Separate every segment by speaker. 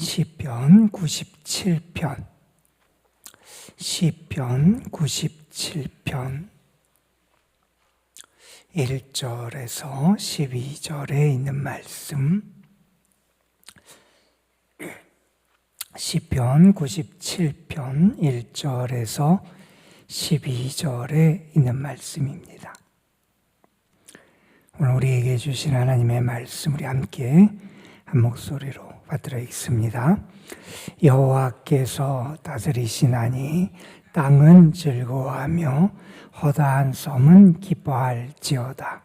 Speaker 1: 시편 97편, 시편 97편 1절에서 12절에 있는 말씀, 시편 97편 1절에서 12절에 있는 말씀입니다. 오늘 우리에게 주신 하나님의 말씀, 우리 함께 한 목소리로 받들어 읽습니다. 여호와께서 다스리시나니 땅은 즐거워하며 허다한 섬은 기뻐할지어다.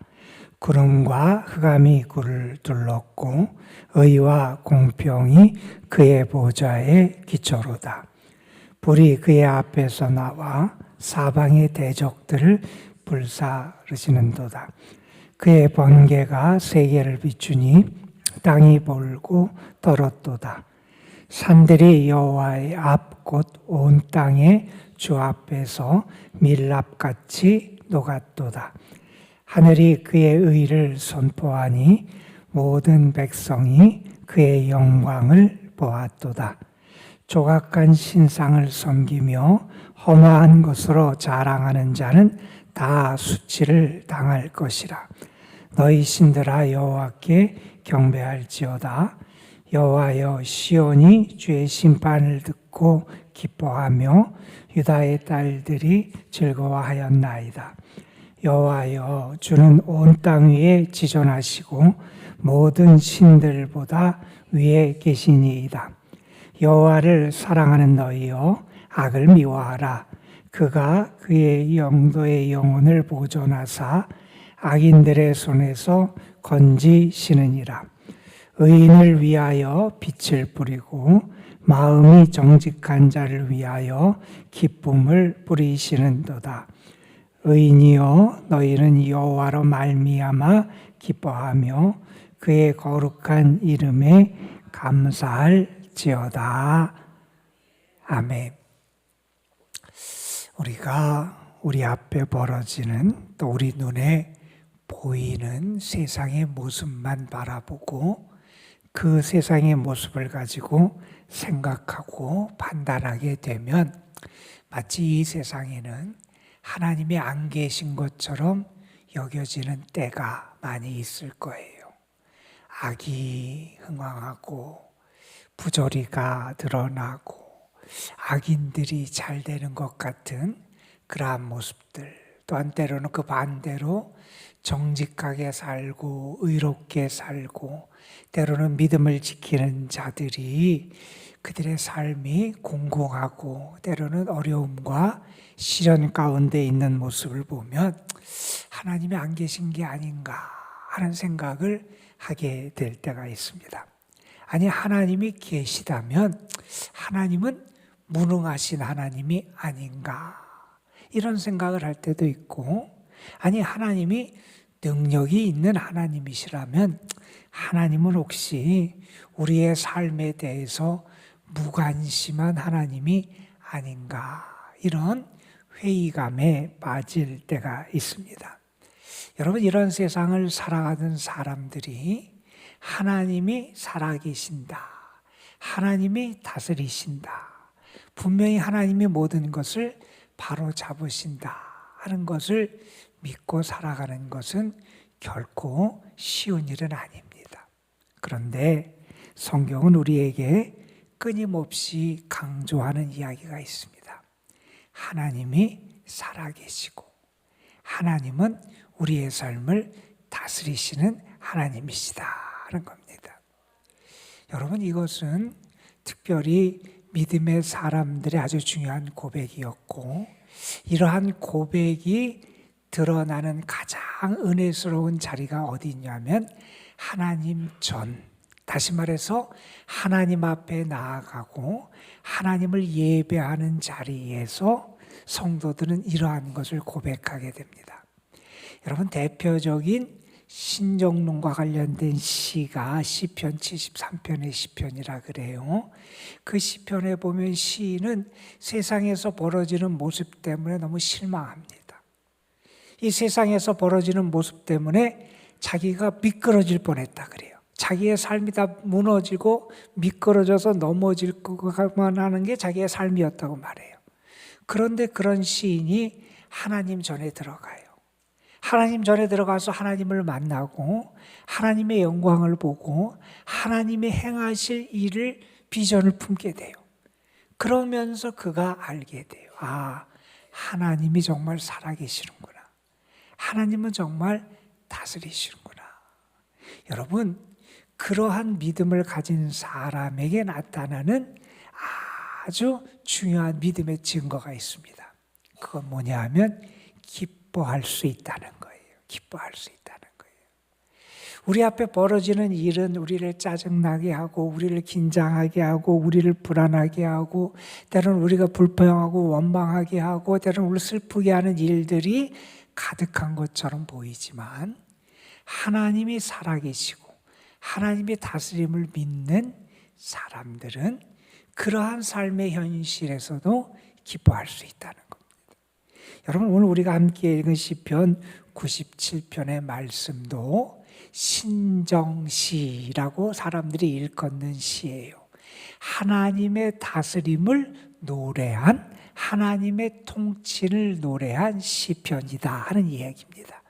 Speaker 1: 구름과 흑암이 그를 둘렀고 의와 공평이 그의 보좌의 기초로다. 불이 그의 앞에서 나와 사방의 대적들을 불사르시는도다. 그의 번개가 세계를 비추니 땅이 볼고 떨었도다. 산들이 여호와의 앞 곧 온 땅의 주 앞에서 밀랍같이 녹았도다. 하늘이 그의 의를 선포하니 모든 백성이 그의 영광을 보았도다. 조각한 신상을 섬기며 험한 것으로 자랑하는 자는 다 수치를 당할 것이라. 너희 신들아 여호와께 경배할지어다. 여호와여, 시온이 주의 심판을 듣고 기뻐하며 유다의 딸들이 즐거워하였나이다. 여호와여, 주는 온 땅 위에 지존하시고 모든 신들보다 위에 계시니이다. 여호와를 사랑하는 너희여, 악을 미워하라. 그가 그의 영도의 영혼을 보존하사 악인들의 손에서 건지시느니라. 의인을 위하여 빛을 뿌리고 마음이 정직한 자를 위하여 기쁨을 뿌리시는도다. 의인이여, 너희는 여호와로 말미암아 기뻐하며 그의 거룩한 이름에 감사할지어다. 아멘. 우리가 우리 앞에 벌어지는, 또 우리 눈에 보이는 세상의 모습만 바라보고 그 세상의 모습을 가지고 생각하고 판단하게 되면 마치 이 세상에는 하나님이 안 계신 것처럼 여겨지는 때가 많이 있을 거예요. 악이 흥왕하고 부조리가 드러나고 악인들이 잘 되는 것 같은 그러한 모습들, 또한 때로는 그 반대로 정직하게 살고 의롭게 살고 때로는 믿음을 지키는 자들이 그들의 삶이 공공하고 때로는 어려움과 시련 가운데 있는 모습을 보면 하나님이 안 계신 게 아닌가 하는 생각을 하게 될 때가 있습니다. 아니, 하나님이 계시다면 하나님은 무능하신 하나님이 아닌가 이런 생각을 할 때도 있고, 아니, 하나님이 능력이 있는 하나님이시라면 하나님은 혹시 우리의 삶에 대해서 무관심한 하나님이 아닌가, 이런 회의감에 빠질 때가 있습니다. 여러분, 이런 세상을 살아가는 사람들이 하나님이 살아계신다, 하나님이 다스리신다, 분명히 하나님이 모든 것을 바로 잡으신다 하는 것을 믿고 살아가는 것은 결코 쉬운 일은 아닙니다. 그런데 성경은 우리에게 끊임없이 강조하는 이야기가 있습니다. 하나님이 살아계시고 하나님은 우리의 삶을 다스리시는 하나님이시다 하는 겁니다. 여러분, 이것은 특별히 믿음의 사람들의 아주 중요한 고백이었고, 이러한 고백이 드러나는 가장 은혜스러운 자리가 어디 있냐면 하나님 전, 다시 말해서 하나님 앞에 나아가고 하나님을 예배하는 자리에서 성도들은 이러한 것을 고백하게 됩니다. 여러분, 대표적인 신정론과 관련된 시가 시편 73편의 시편이라 그래요. 그 시편에 보면 시인은 세상에서 벌어지는 모습 때문에 너무 실망합니다. 이 세상에서 벌어지는 모습 때문에 자기가 미끄러질 뻔했다 그래요. 자기의 삶이 다 무너지고 미끄러져서 넘어질 것만 하는 게 자기의 삶이었다고 말해요. 그런데 그런 시인이 하나님 전에 들어가요. 하나님 전에 들어가서 하나님을 만나고 하나님의 영광을 보고 하나님의 행하실 일을 비전을 품게 돼요. 그러면서 그가 알게 돼요. 아, 하나님이 정말 살아계시는구나. 하나님은 정말 다스리시는구나. 여러분, 그러한 믿음을 가진 사람에게 나타나는 아주 중요한 믿음의 증거가 있습니다. 그건 뭐냐 하면 기뻐할 수 있다는 거예요. 기뻐할 수 있다는 거예요. 우리 앞에 벌어지는 일은 우리를 짜증나게 하고 우리를 긴장하게 하고 우리를 불안하게 하고 때로는 우리가 불평하고 원망하게 하고 때로는 우리를 슬프게 하는 일들이 가득한 것처럼 보이지만 하나님이 살아계시고 하나님의 다스림을 믿는 사람들은 그러한 삶의 현실에서도 기뻐할 수 있다는 겁니다. 여러분, 오늘 우리가 함께 읽은 시편 97편의 말씀도 신정시라고 사람들이 일컫는 시예요. 하나님의 다스림을 노래한, 하나님의 통치를 노래한 시편이다 하는 이야기입니다.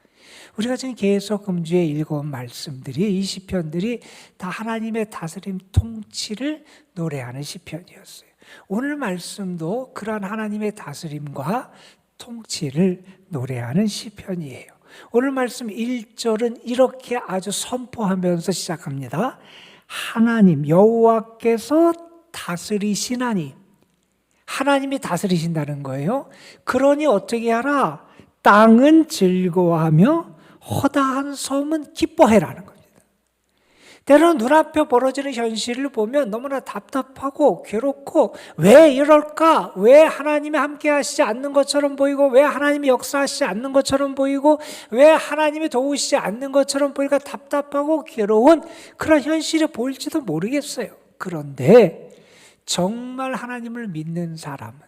Speaker 1: 우리가 지금 계속 금주에 읽어온 말씀들이, 이 시편들이 다 하나님의 다스림 통치를 노래하는 시편이었어요. 오늘 말씀도 그러한 하나님의 다스림과 통치를 노래하는 시편이에요. 오늘 말씀 1절은 이렇게 아주 선포하면서 시작합니다. 하나님 여호와께서 다스리시나니. 하나님이 다스리신다는 거예요. 그러니 어떻게 하라? 땅은 즐거워하며 허다한 섬은 기뻐해라는 겁니다. 때로는 눈앞에 벌어지는 현실을 보면 너무나 답답하고 괴롭고 왜 이럴까? 왜 하나님이 함께 하시지 않는 것처럼 보이고 왜 하나님이 역사하시지 않는 것처럼 보이고 왜 하나님이 도우시지 않는 것처럼 보이니까 답답하고 괴로운 그런 현실이 보일지도 모르겠어요. 그런데 정말 하나님을 믿는 사람은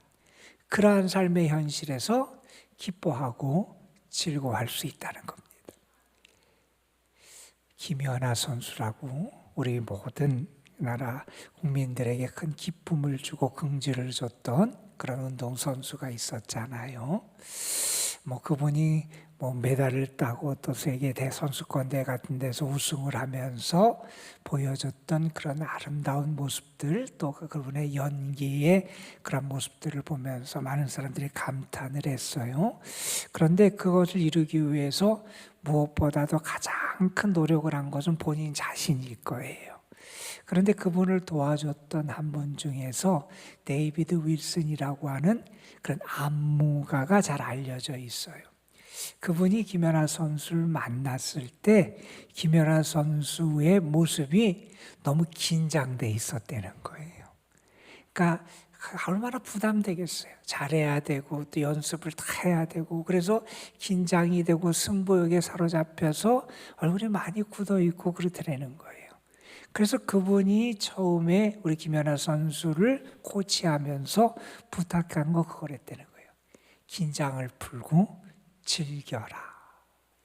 Speaker 1: 그러한 삶의 현실에서 기뻐하고 즐거워할 수 있다는 겁니다. 김연아 선수라고 우리 모든 나라 국민들에게 큰 기쁨을 주고 긍지를 줬던 그런 운동선수가 있었잖아요. 그분이 메달을 따고 또 세계 대선수권대 같은 데서 우승을 하면서 보여줬던 그런 아름다운 모습들, 또 그분의 연기의 그런 모습들을 보면서 많은 사람들이 감탄을 했어요. 그런데 그것을 이루기 위해서 무엇보다도 가장 큰 노력을 한 것은 본인 자신일 거예요. 그런데 그분을 도와줬던 한 분 중에서 데이비드 윌슨이라고 하는 그런 안무가가 잘 알려져 있어요. 그분이 김연아 선수를 만났을 때 김연아 선수의 모습이 너무 긴장돼 있었다는 거예요. 그러니까 얼마나 부담되겠어요. 잘해야 되고 또 연습을 다 해야 되고 그래서 긴장이 되고 승부욕에 사로잡혀서 얼굴이 많이 굳어 있고 그러더라는 거예요. 그래서 그분이 처음에 우리 김연아 선수를 코치하면서 부탁한 거 그거랬다는 거예요. 긴장을 풀고 즐겨라.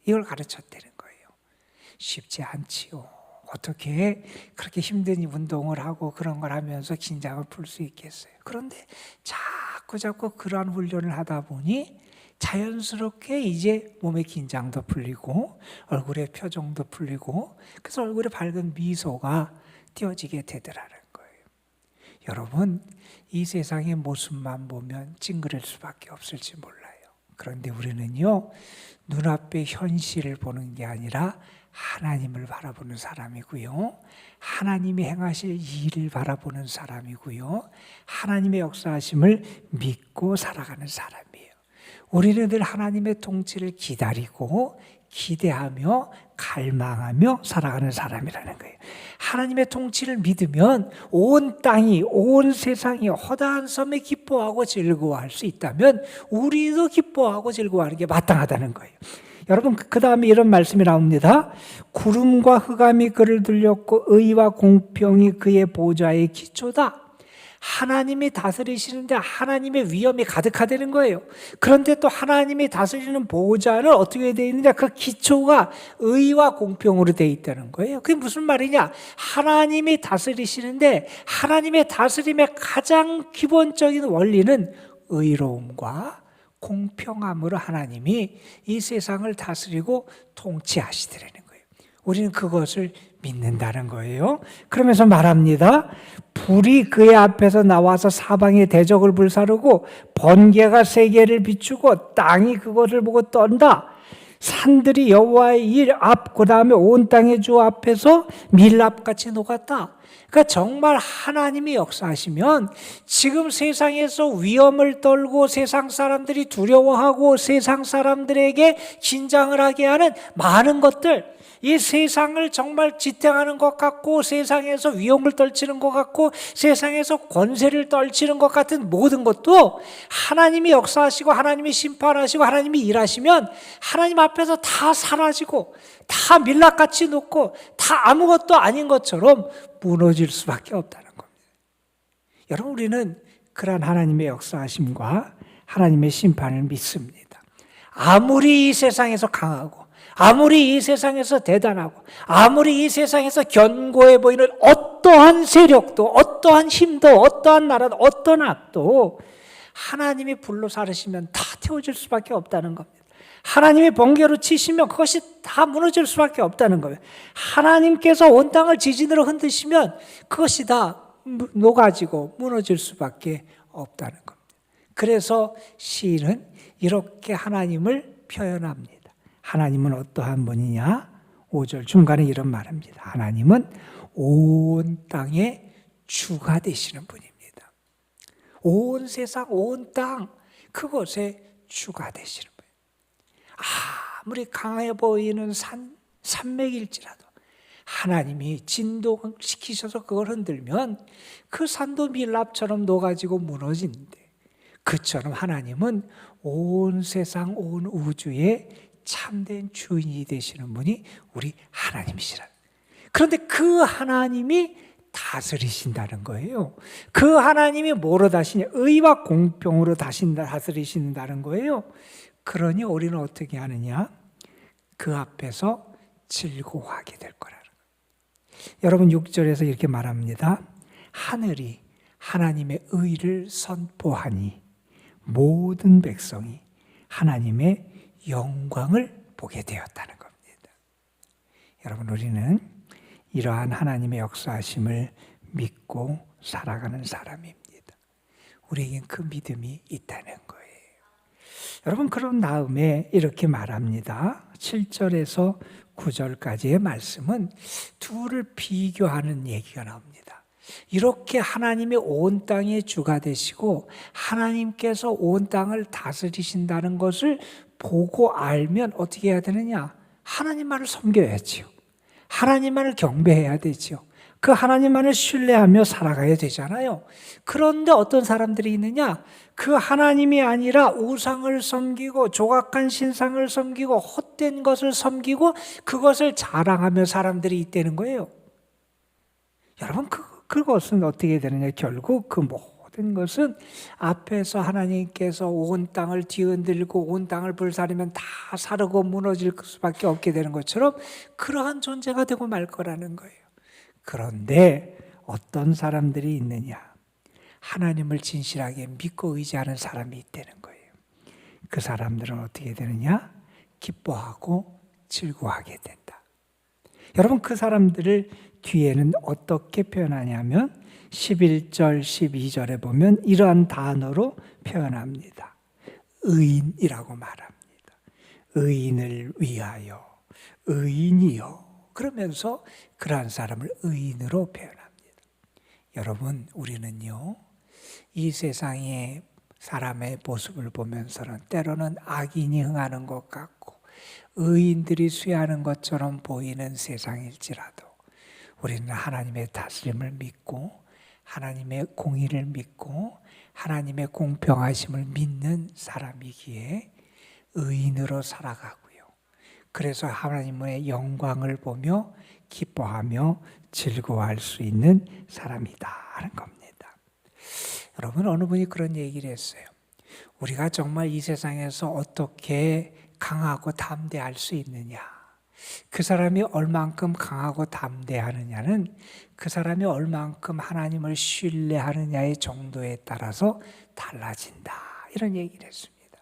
Speaker 1: 이걸 가르쳤다는 거예요. 쉽지 않지요. 어떻게 그렇게 힘든 운동을 하고 그런 걸 하면서 긴장을 풀 수 있겠어요. 그런데 자꾸 그러한 훈련을 하다 보니 자연스럽게 이제 몸의 긴장도 풀리고 얼굴의 표정도 풀리고 그래서 얼굴에 밝은 미소가 띄어지게 되더라는 거예요. 여러분, 이 세상의 모습만 보면 찡그릴 수밖에 없을지 몰라요. 그런데 우리는요, 눈앞의 현실을 보는 게 아니라 하나님을 바라보는 사람이고요. 하나님이 행하실 일을 바라보는 사람이고요. 하나님의 역사하심을 믿고 살아가는 사람이에요. 우리는 늘 하나님의 통치를 기다리고 기대하며 갈망하며 살아가는 사람이라는 거예요. 하나님의 통치를 믿으면 온 땅이, 온 세상이 허다한 섬에 기뻐하고 즐거워할 수 있다면 우리도 기뻐하고 즐거워하는 게 마땅하다는 거예요. 여러분, 그 다음에 이런 말씀이 나옵니다. 구름과 흑암이 그를 둘렸고 의와 공평이 그의 보좌의 기초다. 하나님이 다스리시는데 하나님의 위엄이 가득하다는 거예요. 그런데 또 하나님이 다스리는 보좌는 어떻게 되어 있느냐? 그 기초가 의와 공평으로 되어 있다는 거예요. 그게 무슨 말이냐? 하나님이 다스리시는데 하나님의 다스림의 가장 기본적인 원리는 의로움과 공평함으로 하나님이 이 세상을 다스리고 통치하시더라는 거예요. 우리는 그것을 믿는다는 거예요. 그러면서 말합니다. 불이 그의 앞에서 나와서 사방에 대적을 불사르고 번개가 세계를 비추고 땅이 그것을 보고 떤다. 산들이 여호와의 일 앞, 그 다음에 온 땅의 주 앞에서 밀랍같이 녹았다. 그러니까 정말 하나님이 역사하시면 지금 세상에서 위험을 떨고 세상 사람들이 두려워하고 세상 사람들에게 긴장을 하게 하는 많은 것들, 이 세상을 정말 지탱하는 것 같고 세상에서 위험을 떨치는 것 같고 세상에서 권세를 떨치는 것 같은 모든 것도 하나님이 역사하시고 하나님이 심판하시고 하나님이 일하시면 하나님 앞에서 다 사라지고 다 밀랍같이 녹고 다 아무것도 아닌 것처럼 무너질 수밖에 없다는 겁니다. 여러분, 우리는 그러한 하나님의 역사하심과 하나님의 심판을 믿습니다. 아무리 이 세상에서 강하고 아무리 이 세상에서 대단하고 아무리 이 세상에서 견고해 보이는 어떠한 세력도 어떠한 힘도 어떠한 나라도 어떠한 악도 하나님이 불로 사르시면 다 태워질 수밖에 없다는 겁니다. 하나님이 번개로 치시면 그것이 다 무너질 수밖에 없다는 거예요. 하나님께서 온 땅을 지진으로 흔드시면 그것이 다 녹아지고 무너질 수밖에 없다는 겁니다. 그래서 시인은 이렇게 하나님을 표현합니다. 하나님은 어떠한 분이냐? 5절 중간에 이런 말입니다. 하나님은 온 땅의 주가 되시는 분입니다. 온 세상, 온 땅, 그것의 주가 되시는 분입니다. 아무리 강해 보이는 산맥일지라도 하나님이 진동시키셔서 그걸 흔들면 그 산도 밀랍처럼 녹아지고 무너지는데, 그처럼 하나님은 온 세상, 온 우주의 참된 주인이 되시는 분이 우리 하나님이시라. 그런데 그 하나님이 다스리신다는 거예요. 그 하나님이 뭐로 다스리냐? 의와 공평으로 다스리신다는 거예요. 그러니 우리는 어떻게 하느냐? 그 앞에서 즐거워하게 될 거라는 거예요. 여러분, 6절에서 이렇게 말합니다. 하늘이 하나님의 의를 선포하니 모든 백성이 하나님의 영광을 보게 되었다는 겁니다. 여러분, 우리는 이러한 하나님의 역사하심을 믿고 살아가는 사람입니다. 우리에겐 그 믿음이 있다는 거예요. 여러분, 그런 다음에 이렇게 말합니다. 7절에서 9절까지의 말씀은 둘을 비교하는 얘기가 나옵니다. 이렇게 하나님이 온 땅의 주가 되시고 하나님께서 온 땅을 다스리신다는 것을 보고 알면 어떻게 해야 되느냐? 하나님만을 섬겨야지요. 하나님만을 경배해야 되죠. 그 하나님만을 신뢰하며 살아가야 되잖아요. 그런데 어떤 사람들이 있느냐? 그 하나님이 아니라 우상을 섬기고 조각한 신상을 섬기고 헛된 것을 섬기고 그것을 자랑하며 사람들이 있다는 거예요. 여러분, 그것은 어떻게 되느냐? 결국 그 모든 것은 앞에서 하나님께서 온 땅을 뒤흔들고 온 땅을 불사르면 다 사르고 무너질 수밖에 없게 되는 것처럼 그러한 존재가 되고 말 거라는 거예요. 그런데 어떤 사람들이 있느냐? 하나님을 진실하게 믿고 의지하는 사람이 있다는 거예요. 그 사람들은 어떻게 되느냐? 기뻐하고 즐거워하게 된다. 여러분, 그 사람들을 뒤에는 어떻게 표현하냐면 11절, 12절에 보면 이러한 단어로 표현합니다. 의인이라고 말합니다. 의인을 위하여, 의인이요. 그러면서 그러한 사람을 의인으로 표현합니다. 여러분, 우리는요, 이 세상의 사람의 모습을 보면서는 때로는 악인이 흥하는 것 같고 의인들이 쇠하는 것처럼 보이는 세상일지라도 우리는 하나님의 다스림을 믿고 하나님의 공의를 믿고 하나님의 공평하심을 믿는 사람이기에 의인으로 살아가고요. 그래서 하나님의 영광을 보며 기뻐하며 즐거워할 수 있는 사람이다 하는 겁니다. 여러분, 어느 분이 그런 얘기를 했어요. 우리가 정말 이 세상에서 어떻게 강하고 담대할 수 있느냐, 그 사람이 얼만큼 강하고 담대하느냐는 그 사람이 얼만큼 하나님을 신뢰하느냐의 정도에 따라서 달라진다, 이런 얘기를 했습니다.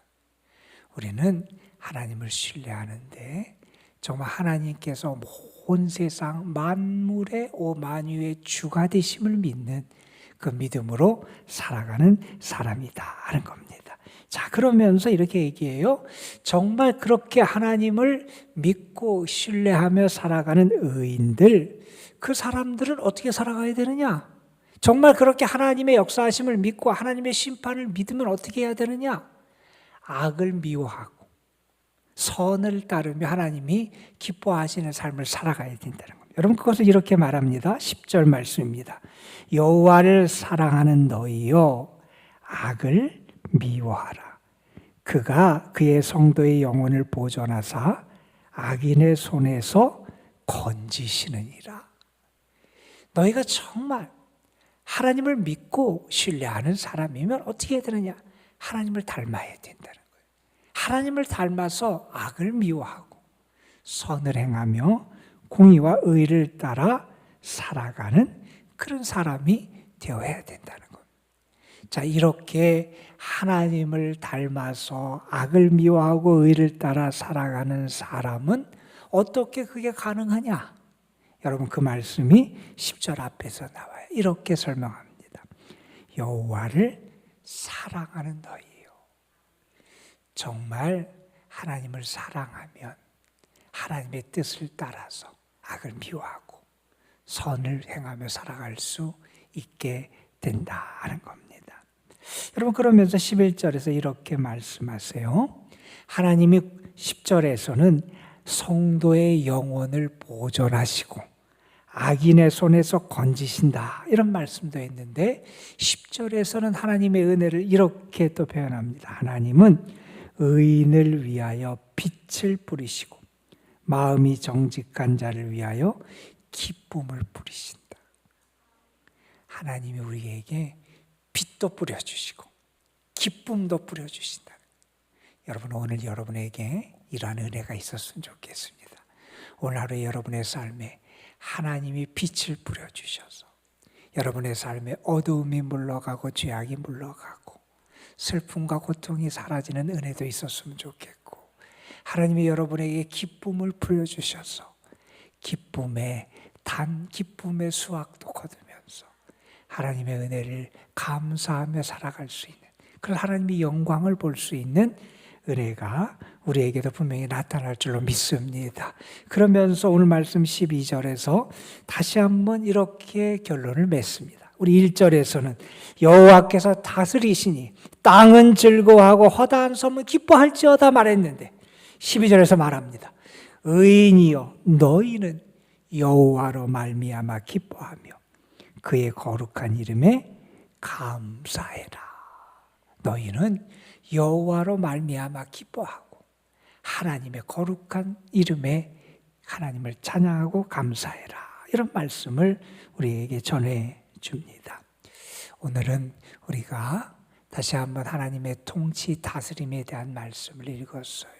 Speaker 1: 우리는 하나님을 신뢰하는데 정말 하나님께서 온 세상 만물의 만유의 주가 되심을 믿는 그 믿음으로 살아가는 사람이다 하는 겁니다. 자, 그러면서 이렇게 얘기해요. 정말 그렇게 하나님을 믿고 신뢰하며 살아가는 의인들, 그 사람들은 어떻게 살아가야 되느냐? 정말 그렇게 하나님의 역사하심을 믿고 하나님의 심판을 믿으면 어떻게 해야 되느냐? 악을 미워하고 선을 따르며 하나님이 기뻐하시는 삶을 살아가야 된다는 겁니다. 여러분, 그것을 이렇게 말합니다. 10절 말씀입니다. 여호와를 사랑하는 너희여, 악을 미워하라. 그가 그의 성도의 영혼을 보존하사 악인의 손에서 건지시느니라. 너희가 정말 하나님을 믿고 신뢰하는 사람이면 어떻게 해야 되느냐? 하나님을 닮아야 된다는 거예요. 하나님을 닮아서 악을 미워하고 선을 행하며 공의와 의를 따라 살아가는 그런 사람이 되어야 된다는 겁니다. 자, 이렇게 하나님을 닮아서 악을 미워하고 의를 따라 살아가는 사람은 어떻게 그게 가능하냐? 여러분, 그 말씀이 10절 앞에서 나와요. 이렇게 설명합니다. 여호와를 사랑하는 너희요. 정말 하나님을 사랑하면 하나님의 뜻을 따라서 악을 미워하고 선을 행하며 살아갈 수 있게 된다는 겁니다. 여러분, 그러면서 11절에서 이렇게 말씀하세요. 하나님이 10절에서는 성도의 영혼을 보존하시고 악인의 손에서 건지신다, 이런 말씀도 했는데 10절에서는 하나님의 은혜를 이렇게 또 표현합니다. 하나님은 의인을 위하여 빛을 뿌리시고 마음이 정직한 자를 위하여 기쁨을 뿌리신다. 하나님이 우리에게 빛도 뿌려주시고 기쁨도 뿌려주신다. 여러분, 오늘 여러분에게 이러한 은혜가 있었으면 좋겠습니다. 오늘 하루 여러분의 삶에 하나님이 빛을 뿌려주셔서 여러분의 삶에 어두움이 물러가고 죄악이 물러가고 슬픔과 고통이 사라지는 은혜도 있었으면 좋겠고, 하나님이 여러분에게 기쁨을 뿌려주셔서 기쁨의 수확도 거두면서 하나님의 은혜를 감사하며 살아갈 수 있는, 그런 하나님의 영광을 볼 수 있는 은혜가 우리에게도 분명히 나타날 줄로 믿습니다. 그러면서 오늘 말씀 12절에서 다시 한번 이렇게 결론을 맺습니다. 우리 1절에서는 여호와께서 다스리시니 땅은 즐거워하고 허다한 섬은 기뻐할지어다 말했는데 12절에서 말합니다. 의인이여, 너희는 여호와로 말미암아 기뻐하며 그의 거룩한 이름에 감사해라. 너희는 여호와로 말미암아 기뻐하고 하나님의 거룩한 이름에 하나님을 찬양하고 감사해라, 이런 말씀을 우리에게 전해 줍니다. 오늘은 우리가 다시 한번 하나님의 통치 다스림에 대한 말씀을 읽었어요.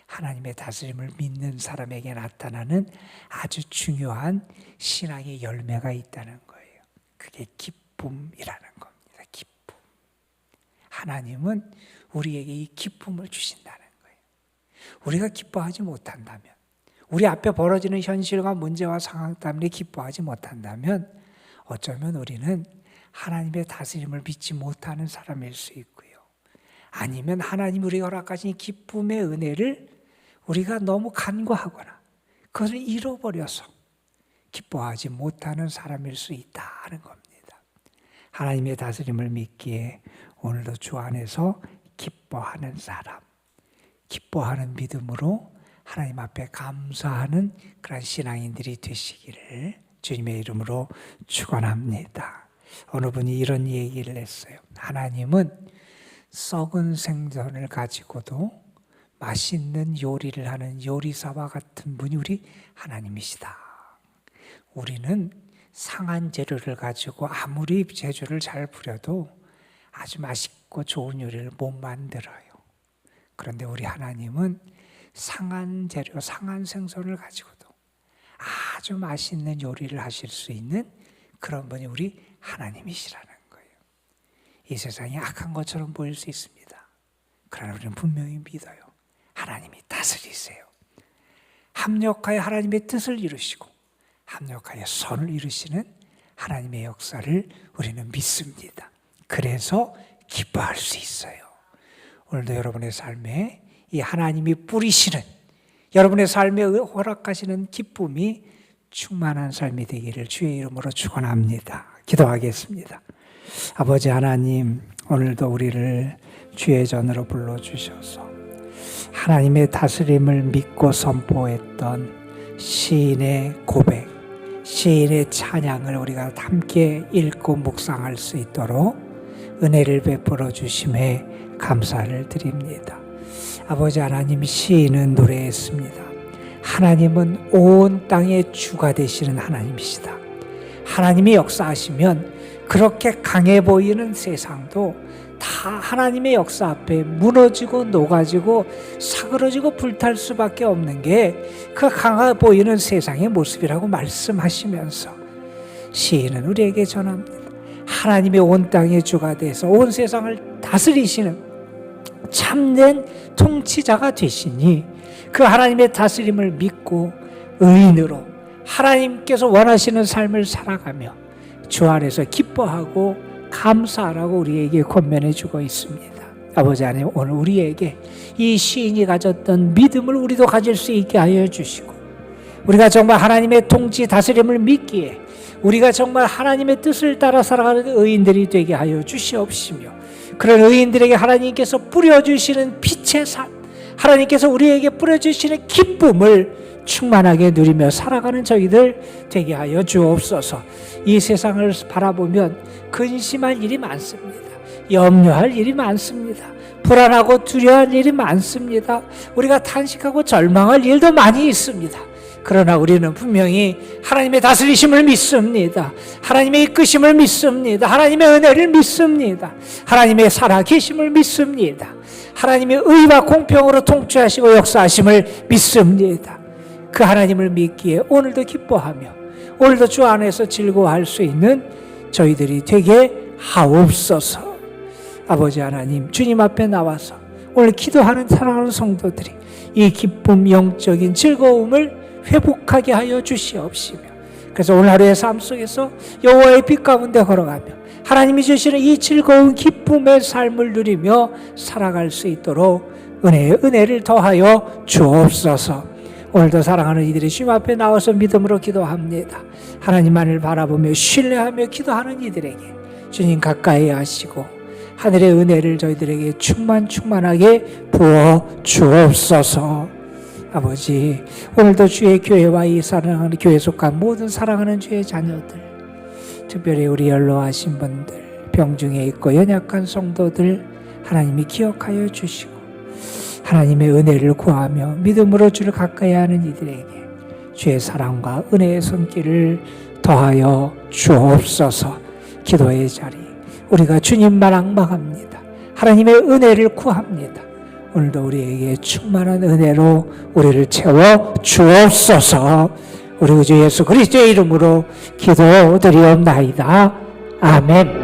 Speaker 1: 하나님의 다스림을 믿는 사람에게 나타나는 아주 중요한 신앙의 열매가 있다는 거예요. 그게 기쁨이라는 겁니다. 기쁨. 하나님은 우리에게 이 기쁨을 주신다는 거예요. 우리가 기뻐하지 못한다면, 우리 앞에 벌어지는 현실과 문제와 상황 때문에 기뻐하지 못한다면 어쩌면 우리는 하나님의 다스림을 믿지 못하는 사람일 수 있고요. 아니면 하나님 우리가 허락하신 기쁨의 은혜를 우리가 너무 간과하거나 그것을 잃어버려서 기뻐하지 못하는 사람일 수 있다는 겁니다. 하나님의 다스림을 믿기에 오늘도 주 안에서 기뻐하는 사람, 기뻐하는 믿음으로 하나님 앞에 감사하는 그런 신앙인들이 되시기를 주님의 이름으로 축원합니다. 어느 분이 이런 얘기를 했어요. 하나님은 썩은 생선을 가지고도 맛있는 요리를 하는 요리사와 같은 분이 우리 하나님이시다. 우리는 상한 재료를 가지고 아무리 재주를 잘 부려도 아주 맛있고 좋은 요리를 못 만들어요. 그런데 우리 하나님은 상한 재료, 상한 생선을 가지고도 아주 맛있는 요리를 하실 수 있는 그런 분이 우리 하나님이시라는 거예요. 이 세상이 악한 것처럼 보일 수 있습니다. 그러나 우리는 분명히 믿어요. 하나님이 다스리세요. 합력하여 하나님의 뜻을 이루시고 합력하여 선을 이루시는 하나님의 역사를 우리는 믿습니다. 그래서 기뻐할 수 있어요. 오늘도 여러분의 삶에 이 하나님이 뿌리시는, 여러분의 삶에 허락하시는 기쁨이 충만한 삶이 되기를 주의 이름으로 축원합니다. 기도하겠습니다. 아버지 하나님, 오늘도 우리를 주의 전으로 불러주셔서 하나님의 다스림을 믿고 선포했던 시인의 고백, 시인의 찬양을 우리가 함께 읽고 묵상할 수 있도록 은혜를 베풀어 주심에 감사를 드립니다. 아버지 하나님, 시인은 노래했습니다. 하나님은 온 땅의 주가 되시는 하나님이시다. 하나님이 역사하시면 그렇게 강해 보이는 세상도 다 하나님의 역사 앞에 무너지고 녹아지고 사그러지고 불탈 수밖에 없는 게 그 강해 보이는 세상의 모습이라고 말씀하시면서 시인은 우리에게 전합니다. 하나님의 온 땅의 주가 돼서 온 세상을 다스리시는 참된 통치자가 되시니 그 하나님의 다스림을 믿고 의인으로 하나님께서 원하시는 삶을 살아가며 주 안에서 기뻐하고 감사하라고 우리에게 권면해 주고 있습니다. 아버지 하나님, 오늘 우리에게 이 시인이 가졌던 믿음을 우리도 가질 수 있게 하여 주시고, 우리가 정말 하나님의 통치 다스림을 믿기에 우리가 정말 하나님의 뜻을 따라 살아가는 의인들이 되게 하여 주시옵시며, 그런 의인들에게 하나님께서 뿌려주시는 빛의 삶, 하나님께서 우리에게 뿌려주시는 기쁨을 충만하게 누리며 살아가는 저희들 되게 하여 주옵소서. 이 세상을 바라보면 근심할 일이 많습니다. 염려할 일이 많습니다. 불안하고 두려워할 일이 많습니다. 우리가 탄식하고 절망할 일도 많이 있습니다. 그러나 우리는 분명히 하나님의 다스리심을 믿습니다. 하나님의 이끄심을 믿습니다. 하나님의 은혜를 믿습니다. 하나님의 살아계심을 믿습니다. 하나님의 의와 공평으로 통치하시고 역사하심을 믿습니다. 그 하나님을 믿기에 오늘도 기뻐하며 오늘도 주 안에서 즐거워할 수 있는 저희들이 되게 하옵소서. 아버지 하나님, 주님 앞에 나와서 오늘 기도하는 사랑하는 성도들이 이 기쁨, 영적인 즐거움을 회복하게 하여 주시옵시며, 그래서 오늘 하루의 삶 속에서 여호와의 빛 가운데 걸어가며 하나님이 주시는 이 즐거운 기쁨의 삶을 누리며 살아갈 수 있도록 은혜를 더하여 주옵소서. 오늘도 사랑하는 이들이 주님 앞에 나와서 믿음으로 기도합니다. 하나님만을 바라보며 신뢰하며 기도하는 이들에게 주님 가까이 하시고 하늘의 은혜를 저희들에게 충만하게 부어 주옵소서. 아버지, 오늘도 주의 교회와 이 사랑하는 교회 속한 모든 사랑하는 주의 자녀들, 특별히 우리 연로하신 분들, 병중에 있고 연약한 성도들 하나님이 기억하여 주시고 하나님의 은혜를 구하며 믿음으로 주를 가까이 하는 이들에게 주의 사랑과 은혜의 손길을 더하여 주옵소서. 기도의 자리 우리가 주님만 앙망합니다. 하나님의 은혜를 구합니다. 오늘도 우리에게 충만한 은혜로 우리를 채워 주옵소서. 우리 주 예수 그리스도의 이름으로 기도드리옵나이다. 아멘.